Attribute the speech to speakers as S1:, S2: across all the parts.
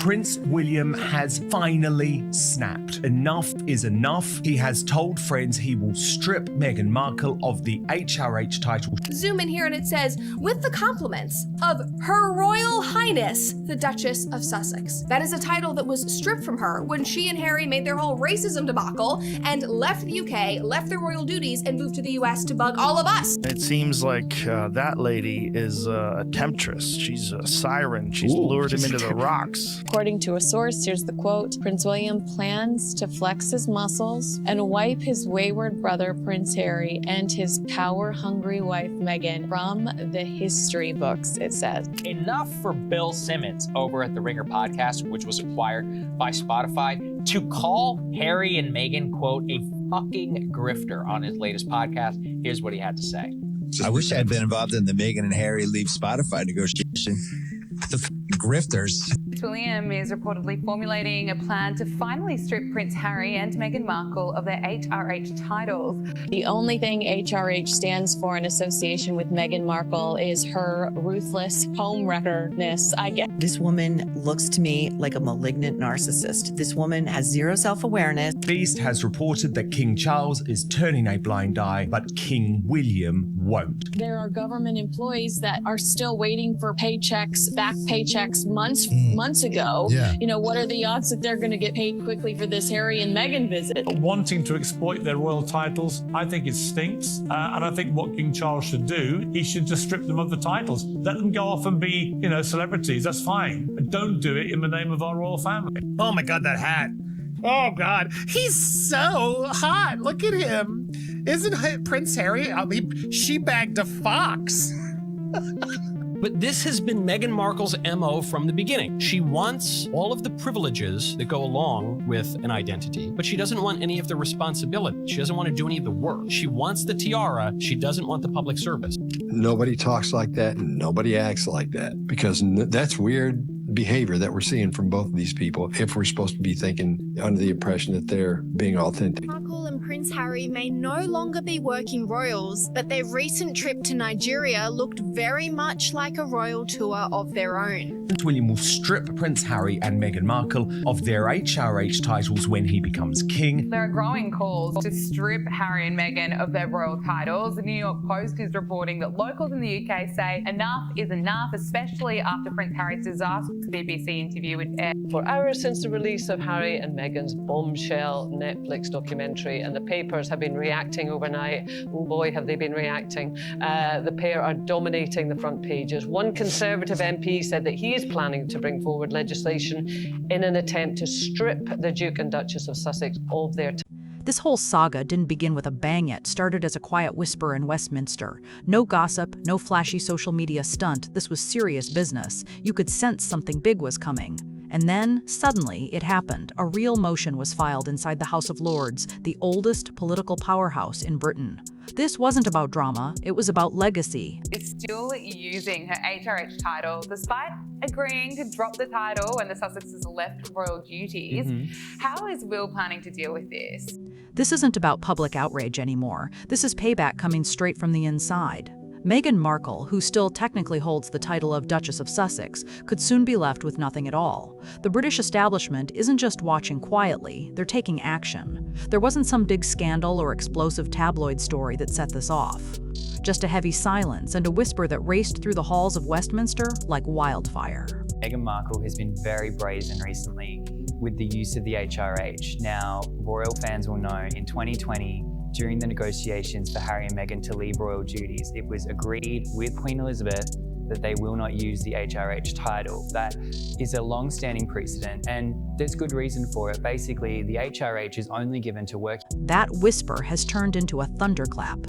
S1: Prince William has finally snapped. Enough is enough. He has told friends he will strip Meghan Markle of the HRH title.
S2: Zoom in here and it says, with the compliments of Her Royal Highness, the Duchess of Sussex. That is a title that was stripped from her when she and Harry made their whole racism debacle and left the UK, left their royal duties, and moved to the US to bug all of us.
S3: It seems like that lady is a temptress. She's a siren. She's lured him into the rocks.
S4: According to a source, here's the quote: Prince William plans to flex his muscles and wipe his wayward brother, Prince Harry, and his power-hungry wife, Meghan, from the history books, it says.
S5: Enough for Bill Simmons over at the Ringer podcast, which was acquired by Spotify, to call Harry and Meghan, quote, a fucking grifter on his latest podcast. Here's what he had to say.
S6: I wish I had been involved in the Meghan and Harry leave Spotify negotiation. The grifters.
S7: William is reportedly formulating a plan to finally strip Prince Harry and Meghan Markle of their HRH titles.
S4: The only thing HRH stands for in association with Meghan Markle is her ruthless homewreckerness, I guess.
S8: This woman looks to me like a malignant narcissist. This woman has zero self-awareness.
S1: Beast has reported that King Charles is turning a blind eye, but King William won't.
S4: There are government employees that are still waiting for paychecks, back paychecks months ago.
S9: Yeah.
S4: You know, what are the odds that they're going to get paid quickly for this Harry and Meghan visit?
S9: Wanting to exploit their royal titles, I think it stinks. And I think what King Charles should do, he should just strip them of the titles. Let them go off and be, celebrities. That's fine. But don't do it in the name of our royal family.
S10: Oh my God, that hat. Oh God, he's so hot. Look at him. Isn't Prince Harry? I mean, she bagged a fox.
S11: But this has been Meghan Markle's MO from the beginning. She wants all of the privileges that go along with an identity, but she doesn't want any of the responsibility. She doesn't want to do any of the work. She wants the tiara. She doesn't want the public service.
S12: Nobody talks like that and nobody acts like that, because that's weird behavior that we're seeing from both of these people if we're supposed to be thinking under the impression that they're being authentic.
S13: Markle and Prince Harry may no longer be working royals, but their recent trip to Nigeria looked very much like a royal tour of their own.
S1: Prince William will strip Prince Harry and Meghan Markle of their HRH titles when he becomes king.
S7: There are growing calls to strip Harry and Meghan of their royal titles. The New York Post is reporting that locals in the UK say enough is enough, especially after Prince Harry's disastrous BBC interview with Air.
S14: For hours since the release of Harry and Meghan's bombshell Netflix documentary, and the papers have been reacting overnight. Oh boy, have they been reacting. The pair are dominating the front pages. One Conservative MP said that he is planning to bring forward legislation in an attempt to strip the Duke and Duchess of Sussex of their
S15: This whole saga didn't begin with a bang. It started as a quiet whisper in Westminster. No gossip, no flashy social media stunt. This was serious business. You could sense something big was coming. And then, suddenly, it happened. A real motion was filed inside the House of Lords, the oldest political powerhouse in Britain. This wasn't about drama, it was about legacy.
S7: Is still using her HRH title despite agreeing to drop the title when the Sussexes left royal duties. How is Will planning to deal with this?
S15: This isn't about public outrage anymore. This is payback coming straight from the inside. Meghan Markle, who still technically holds the title of Duchess of Sussex, could soon be left with nothing at all. The British establishment isn't just watching quietly, they're taking action. There wasn't some big scandal or explosive tabloid story that set this off. Just a heavy silence and a whisper that raced through the halls of Westminster like wildfire.
S5: Meghan Markle has been very brazen recently with the use of the HRH. Now, royal fans will know in 2020, during the negotiations for Harry and Meghan to leave royal duties, it was agreed with Queen Elizabeth that they will not use the HRH title. That is a long-standing precedent, and there's good reason for it. Basically, the HRH is only given to work.
S15: That whisper has turned into a thunderclap.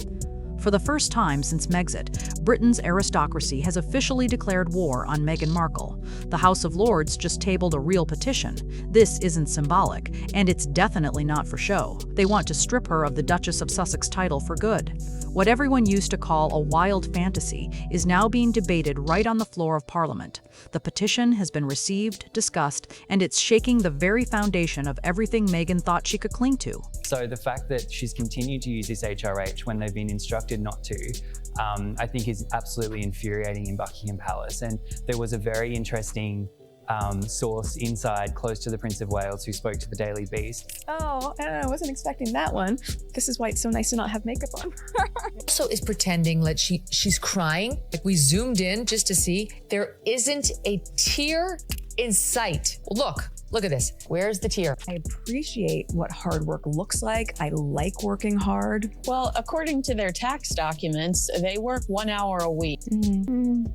S15: For the first time since Megxit, Britain's aristocracy has officially declared war on Meghan Markle. The House of Lords just tabled a real petition. This isn't symbolic, and it's definitely not for show. They want to strip her of the Duchess of Sussex title for good. What everyone used to call a wild fantasy is now being debated right on the floor of Parliament. The petition has been received, discussed, and it's shaking the very foundation of everything Meghan thought she could cling to.
S5: So the fact that she's continued to use this HRH when they've been instructed not to, I think is absolutely infuriating in Buckingham Palace. And there was a very interesting source inside close to the Prince of Wales who spoke to the Daily Beast.
S16: Oh, I don't know. I wasn't expecting that one. This is why it's so nice to not have makeup on.
S17: Also is pretending that she's crying. Like we zoomed in just to see there isn't a tear in sight. Look at this. Where's the tear?
S16: I appreciate what hard work looks like. I like working hard.
S4: Well, according to their tax documents, they work 1 hour a week.
S10: And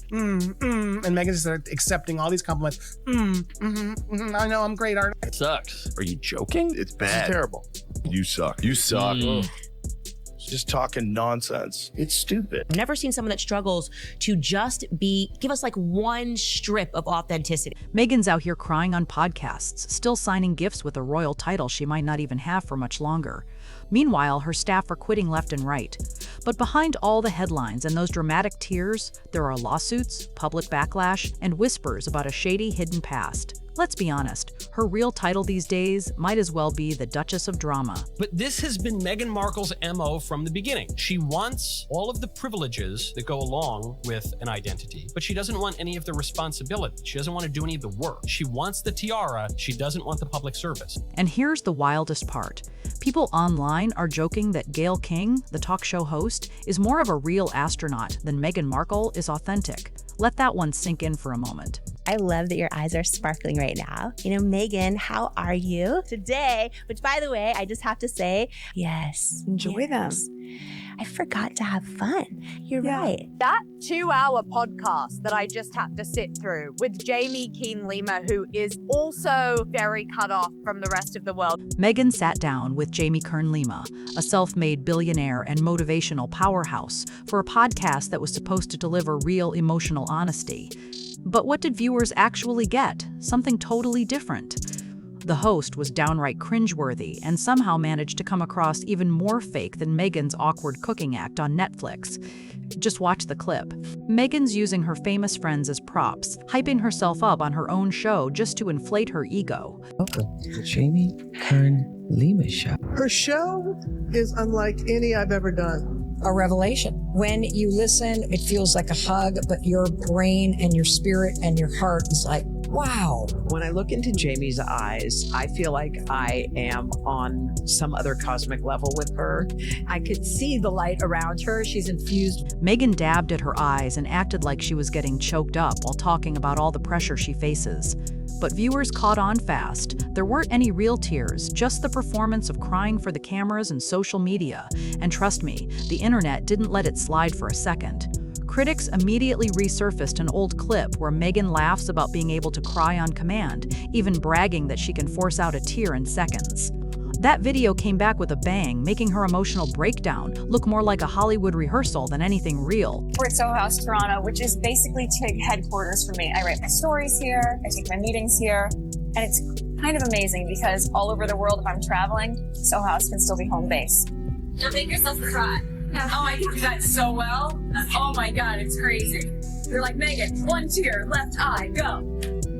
S10: Meghan's just accepting all these compliments. I know I'm great, aren't I?
S3: It sucks. Are you joking?
S18: It's bad.
S3: It's terrible.
S18: You suck. You suck.
S3: Just talking nonsense. It's stupid.
S19: I've never seen someone that struggles to just give us like one strip of authenticity.
S15: Meghan's out here crying on podcasts, still signing gifts with a royal title she might not even have for much longer. Meanwhile, her staff are quitting left and right. But behind all the headlines and those dramatic tears, there are lawsuits, public backlash, and whispers about a shady hidden past. Let's be honest, her real title these days might as well be the Duchess of Drama.
S11: But this has been Meghan Markle's MO from the beginning. She wants all of the privileges that go along with an identity, but she doesn't want any of the responsibility. She doesn't want to do any of the work. She wants the tiara. She doesn't want the public service.
S15: And here's the wildest part. People online are joking that Gayle King, the talk show host, is more of a real astronaut than Meghan Markle is authentic. Let that one sink in for a moment.
S20: I love that your eyes are sparkling right now. You know, Meghan, how are you today? Which, by the way, I just have to say, yes.
S16: Enjoy them.
S20: I forgot to have fun. You're right.
S21: That 2-hour podcast that I just had to sit through with Jamie Keen-Lima, who is also very cut off from the rest of the world.
S15: Meghan sat down with Jamie Keen-Lima, a self-made billionaire and motivational powerhouse, for a podcast that was supposed to deliver real emotional honesty. But what did viewers actually get? Something totally different. The host was downright cringeworthy and somehow managed to come across even more fake than Meghan's awkward cooking act on Netflix. Just watch the clip. Meghan's using her famous friends as props, hyping herself up on her own show just to inflate her ego.
S22: Welcome to Jamie Keen-Lima show.
S23: Her show is unlike any I've ever done.
S24: A revelation. When you listen, it feels like a hug, but your brain and your spirit and your heart is like, wow.
S25: When I look into Jamie's eyes, I feel like I am on some other cosmic level with her.
S24: I could see the light around her. She's infused.
S15: Meghan dabbed at her eyes and acted like she was getting choked up while talking about all the pressure she faces. But viewers caught on fast. There weren't any real tears, just the performance of crying for the cameras and social media. And trust me, the internet didn't let it slide for a second. Critics immediately resurfaced an old clip where Meghan laughs about being able to cry on command, even bragging that she can force out a tear in seconds. That video came back with a bang, making her emotional breakdown look more like a Hollywood rehearsal than anything real.
S26: We're at Soho House, Toronto, which is basically TIG headquarters for me. I write my stories here, I take my meetings here, and it's kind of amazing because all over the world, if I'm traveling, Soho House can still be home base.
S27: Now make yourself cry. Oh, I do that so well. Oh my God, it's crazy. You're like, Meghan, 1 tear, left eye, go.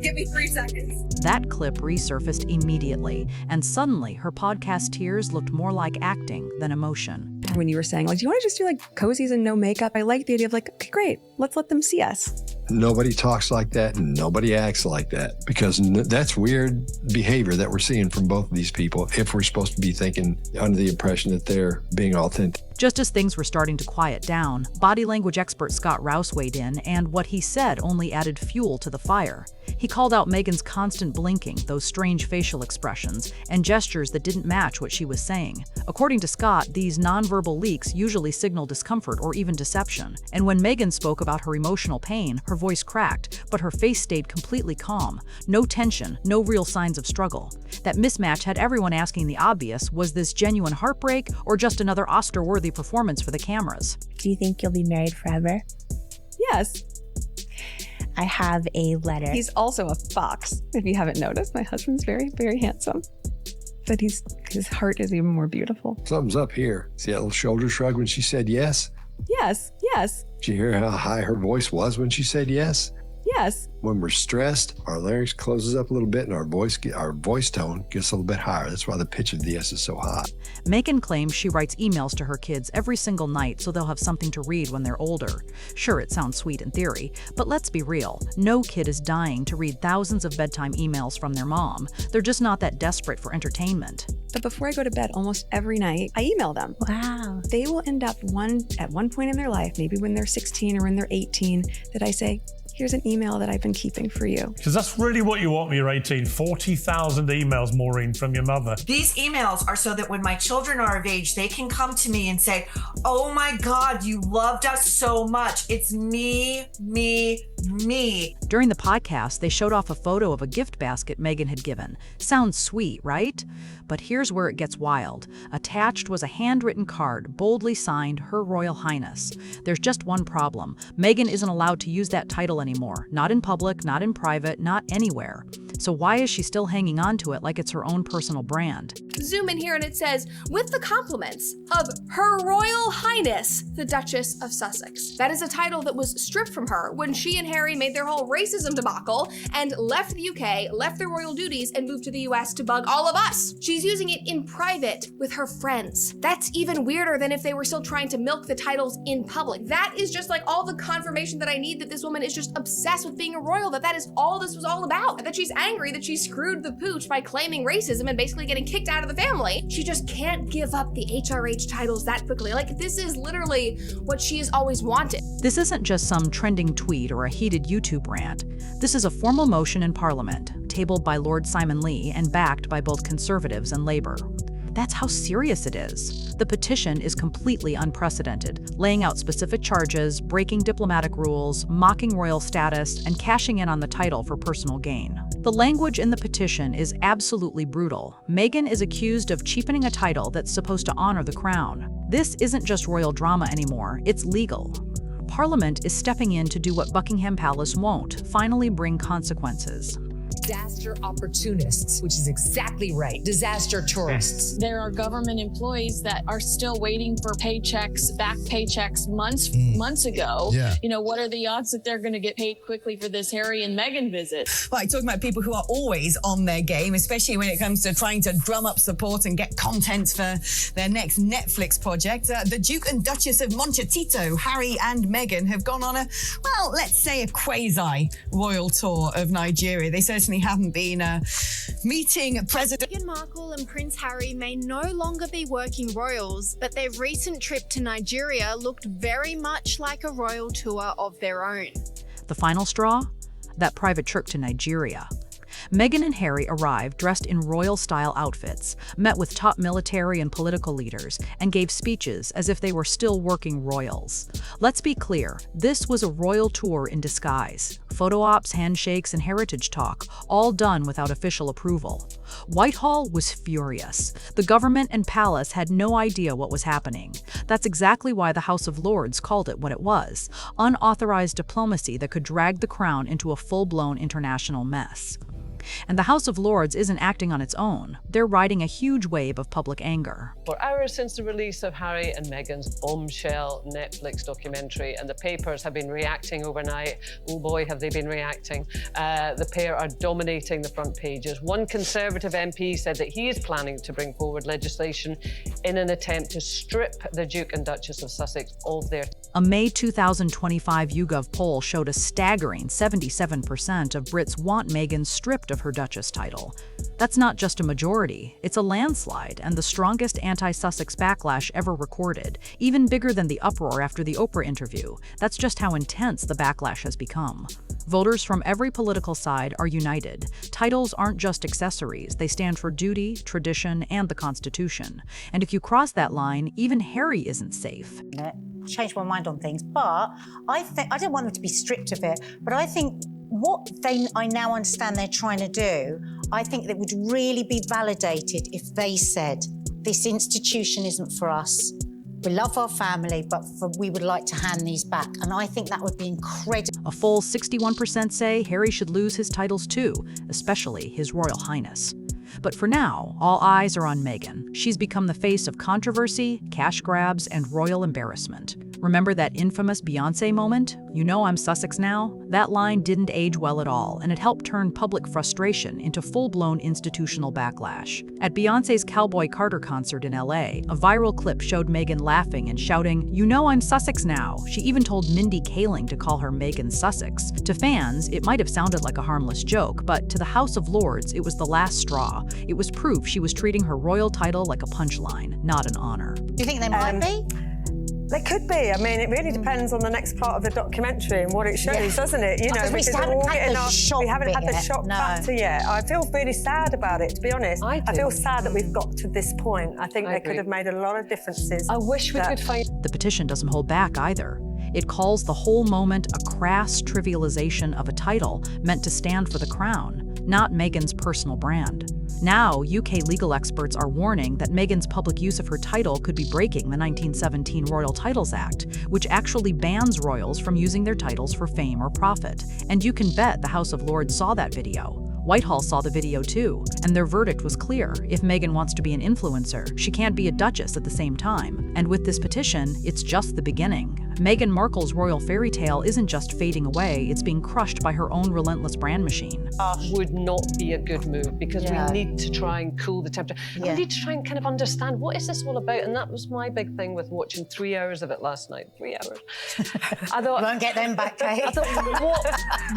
S27: Give me 3 seconds.
S15: That clip resurfaced immediately, and suddenly her podcast tears looked more like acting than emotion.
S16: When you were saying, like, do you want to just do like cozies and no makeup? I like the idea of like, okay, great, let's let them see us.
S12: Nobody talks like that and nobody acts like that, because that's weird behavior that we're seeing from both of these people if we're supposed to be thinking under the impression that they're being authentic.
S15: Just as things were starting to quiet down, body language expert Scott Rouse weighed in, and what he said only added fuel to the fire. He called out Meghan's constant blinking, those strange facial expressions, and gestures that didn't match what she was saying. According to Scott, these nonverbal leaks usually signal discomfort or even deception. And when Meghan spoke about her emotional pain, her voice cracked, but her face stayed completely calm. No tension, no real signs of struggle. That mismatch had everyone asking the obvious: was this genuine heartbreak or just another Oscar-worthy performance for the cameras?
S20: Do you think you'll be married forever?
S16: Yes.
S20: I have a letter.
S16: He's also a fox, if you haven't noticed. My husband's very, very handsome. But his heart is even more beautiful.
S12: Something's up here. See that little shoulder shrug when she said yes?
S16: Yes, yes.
S12: Did you hear how high her voice was when she said yes?
S16: Yes.
S12: When we're stressed, our larynx closes up a little bit and our voice tone gets a little bit higher. That's why the pitch of the S is so high.
S15: Meghan claims she writes emails to her kids every single night so they'll have something to read when they're older. Sure, it sounds sweet in theory, but let's be real. No kid is dying to read thousands of bedtime emails from their mom. They're just not that desperate for entertainment.
S16: But before I go to bed almost every night, I email them.
S20: Wow.
S16: They will end up at one point in their life, maybe when they're 16 or when they're 18, that I say, here's an email that I've been keeping for you.
S1: Because that's really what you want when you're 18. 40,000 emails, Maureen, from your mother.
S2: These emails are so that when my children are of age, they can come to me and say, oh my God, you loved us so much. It's me, me, me.
S15: During the podcast, they showed off a photo of a gift basket Meghan had given. Sounds sweet, right? But here's where it gets wild. Attached was a handwritten card, boldly signed, Her Royal Highness. There's just one problem. Meghan isn't allowed to use that title anymore. Not in public, not in private, not anywhere. So why is she still hanging on to it like it's her own personal brand?
S6: Zoom in here and it says, with the compliments of Her Royal Highness, the Duchess of Sussex. That is a title that was stripped from her when she and Harry made their whole racism debacle and left the UK, left their royal duties, and moved to the US to bug all of us. She's using it in private with her friends. That's even weirder than if they were still trying to milk the titles in public. That is just like all the confirmation that I need that this woman is just obsessed with being a royal, that is all this was all about, that she's angry that she screwed the pooch by claiming racism and basically getting kicked out of the family. She just can't give up the HRH titles that quickly. Like, this is literally what she has always wanted.
S15: This isn't just some trending tweet or a heated YouTube rant. This is a formal motion in Parliament, tabled by Lord Simon Lee and backed by both Conservatives and Labour. That's how serious it is. The petition is completely unprecedented, laying out specific charges, breaking diplomatic rules, mocking royal status, and cashing in on the title for personal gain. The language in the petition is absolutely brutal. Meghan is accused of cheapening a title that's supposed to honor the crown. This isn't just royal drama anymore, it's legal. Parliament is stepping in to do what Buckingham Palace won't, finally bring consequences.
S17: Disaster opportunists, which is exactly right. Disaster tourists.
S4: There are government employees that are still waiting for paychecks, back paychecks months ago.
S8: Yeah.
S4: You know, what are the odds that they're going to get paid quickly for this Harry and Meghan visit?
S9: Like, talking about people who are always on their game, especially when it comes to trying to drum up support and get content for their next Netflix project. The Duke and Duchess of Montecito, Harry and Meghan, have gone on a, well, let's say a quasi-royal tour of Nigeria. They certainly haven't been meeting President
S6: Meghan Markle and Prince Harry may no longer be working royals, but their recent trip to Nigeria looked very much like a royal tour of their own.
S15: The final straw? That private trip to Nigeria. Meghan and Harry arrived dressed in royal-style outfits, met with top military and political leaders, and gave speeches as if they were still working royals. Let's be clear, this was a royal tour in disguise. Photo ops, handshakes, and heritage talk, all done without official approval. Whitehall was furious. The government and palace had no idea what was happening. That's exactly why the House of Lords called it what it was: unauthorized diplomacy that could drag the crown into a full-blown international mess. And the House of Lords isn't acting on its own. They're riding a huge wave of public anger.
S13: For hours since the release of Harry and Meghan's bombshell Netflix documentary, and the papers have been reacting overnight. Oh boy, have they been reacting. The pair are dominating the front pages. One Conservative MP said that he is planning to bring forward legislation in an attempt to strip the Duke and Duchess of Sussex of their...
S15: A May 2025 YouGov poll showed a staggering 77% of Brits want Meghan stripped of her Duchess title. That's not just a majority, it's a landslide and the strongest anti-Sussex backlash ever recorded, even bigger than the uproar after the Oprah interview. That's just how intense the backlash has become. Voters from every political side are united. Titles aren't just accessories, they stand for duty, tradition, and the Constitution. And if you cross that line, even Harry isn't safe.
S14: Changed my mind on things, but I don't want them to be stripped of it, but I think what I now understand they're trying to do, I think that would really be validated if they said, this institution isn't for us. We love our family, but we would like to hand these back. And I think that would be incredible.
S15: A full 61% say Harry should lose his titles too, especially His Royal Highness. But for now, all eyes are on Meghan. She's become the face of controversy, cash grabs, and royal embarrassment. Remember that infamous Beyoncé moment? "You know I'm Sussex now?" That line didn't age well at all, and it helped turn public frustration into full-blown institutional backlash. At Beyoncé's Cowboy Carter concert in LA, a viral clip showed Meghan laughing and shouting, "You know I'm Sussex now." She even told Mindy Kaling to call her Meghan Sussex. To fans, it might have sounded like a harmless joke, but to the House of Lords, it was the last straw. It was proof she was treating her royal title like a punchline, not an honor.
S14: Do you think they might be?
S3: They could be. I mean, it really depends on the next part of the documentary and what it shows, doesn't it? You know,
S14: Because we
S3: because
S14: haven't
S3: we're all
S14: had
S3: getting
S14: the shock
S3: we haven't had the
S14: bit
S3: shock
S14: yet. No.
S3: factor yet. I feel really sad about it, to be honest. I feel sad that we've got to this point. I think they could have made a lot of differences.
S13: I wish we could find...
S15: The petition doesn't hold back either. It calls the whole moment a crass trivialization of a title meant to stand for the crown, not Meghan's personal brand. Now, UK legal experts are warning that Meghan's public use of her title could be breaking the 1917 Royal Titles Act, which actually bans royals from using their titles for fame or profit. And you can bet the House of Lords saw that video. Whitehall saw the video too, and their verdict was clear. If Meghan wants to be an influencer, she can't be a duchess at the same time. And with this petition, it's just the beginning. Meghan Markle's royal fairy tale isn't just fading away, it's being crushed by her own relentless brand machine.
S13: Would not be a good move, because we need to try and cool the temperature. And we need to try and kind of understand, what is this all about? And that was my big thing with watching 3 hours of it last night. 3 hours. I thought,
S14: won't get them back, Kate.
S13: I thought,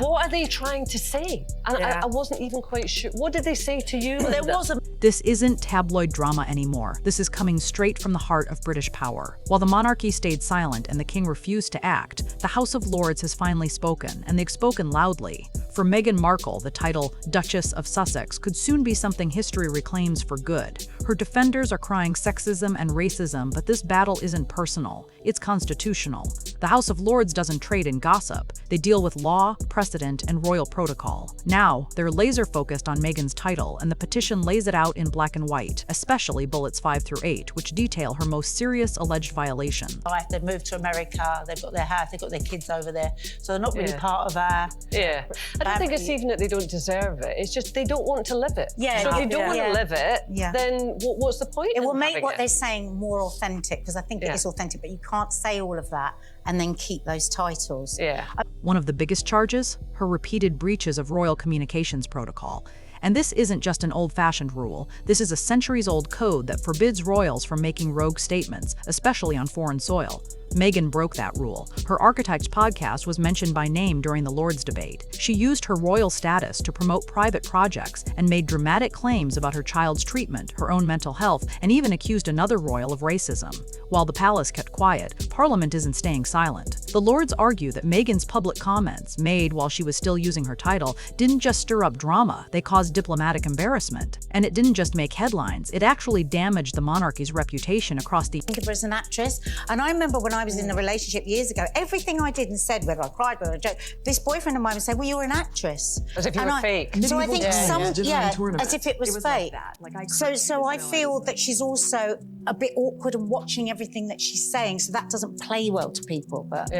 S13: what are they trying to say? And I wasn't even quite sure. What did they say to you?
S14: Well, there wasn't.
S15: This isn't tabloid drama anymore. This is coming straight from the heart of British power. While the monarchy stayed silent and the king refused to act, the House of Lords has finally spoken, and they've spoken loudly. For Meghan Markle, the title Duchess of Sussex could soon be something history reclaims for good. Her defenders are crying sexism and racism, but this battle isn't personal. It's constitutional. The House of Lords doesn't trade in gossip. They deal with law, precedent, and royal protocol. Now, they're laser-focused on Meghan's title, and the petition lays it out in black and white, especially bullets 5 through 8, which detail her most serious alleged violation.
S14: They've moved to America, they've got their house, they've got their kids over there, so they're not really part of our...
S13: Yeah. I don't think it's even that they don't deserve it, it's just they don't want to live it.
S14: Yeah.
S13: So if they don't want to live it, then what's the point?
S14: It will make what they're saying more authentic, because I think it is authentic, but you can't say all of that and then keep those titles.
S13: Yeah.
S15: One of the biggest charges? Her repeated breaches of royal communications protocol. And this isn't just an old-fashioned rule. This is a centuries-old code that forbids royals from making rogue statements, especially on foreign soil. Meghan broke that rule. Her Architects podcast was mentioned by name during the Lords debate. She used her royal status to promote private projects and made dramatic claims about her child's treatment, her own mental health, and even accused another royal of racism. While the palace kept quiet, Parliament isn't staying silent. The Lords argue that Meghan's public comments, made while she was still using her title, didn't just stir up drama, they caused diplomatic embarrassment. And it didn't just make headlines, it actually damaged the monarchy's reputation across the...
S14: Think of her as an actress, and I remember when I was in a relationship years ago, everything I did and said, whether I cried, whether I joked, this boyfriend of mine would say, well, you're an actress.
S13: As if you were fake.
S14: So I think as if it was fake.
S25: Like
S14: So I feel that she's also a bit awkward and watching everything that she's saying, so that doesn't play well to people. But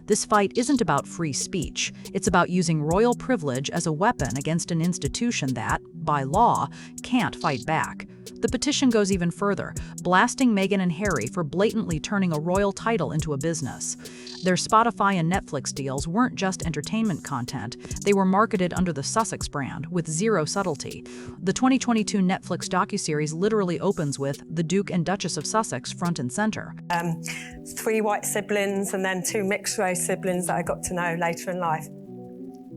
S15: This fight isn't about free speech. It's about using royal privilege as a weapon against an institution that, by law, can't fight back. The petition goes even further, blasting Meghan and Harry for blatantly turning a royal title into a business. Their Spotify and Netflix deals weren't just entertainment content, they were marketed under the Sussex brand, with zero subtlety. The 2022 Netflix docuseries literally opens with the Duke and Duchess of Sussex front and center.
S3: 3 white siblings and then 2 mixed-race siblings that I got to know later in life.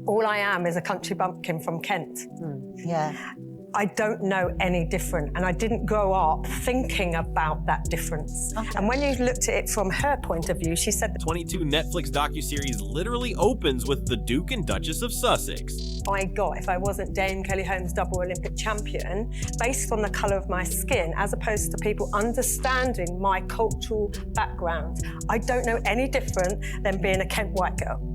S3: All I am is a country bumpkin from Kent. I don't know any different, and I didn't grow up thinking about that difference. And when you looked at it from her point of view, she said...
S5: The 22 Netflix docuseries literally opens with the Duke and Duchess of Sussex.
S3: My God, if I wasn't Dame Kelly Holmes' double Olympic champion, based on the colour of my skin, as opposed to people understanding my cultural background, I don't know any different than being a Kent white girl.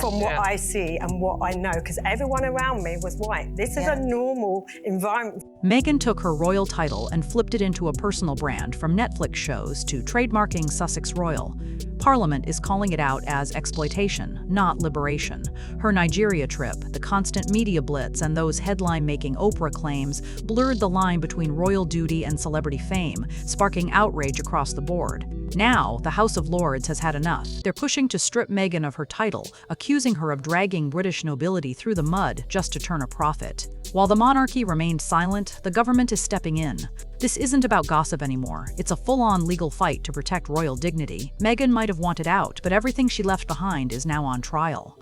S3: From what I see and what I know, because everyone around me was white. This is a normal environment.
S15: Meghan took her royal title and flipped it into a personal brand, from Netflix shows to trademarking Sussex Royal. Parliament is calling it out as exploitation, not liberation. Her Nigeria trip, the constant media blitz, and those headline-making Oprah claims blurred the line between royal duty and celebrity fame, sparking outrage across the board. Now, the House of Lords has had enough. They're pushing to strip Meghan of her title, accusing her of dragging British nobility through the mud just to turn a profit. While the monarchy remained silent, the government is stepping in. This isn't about gossip anymore. It's a full-on legal fight to protect royal dignity. Meghan might have wanted out, but everything she left behind is now on trial.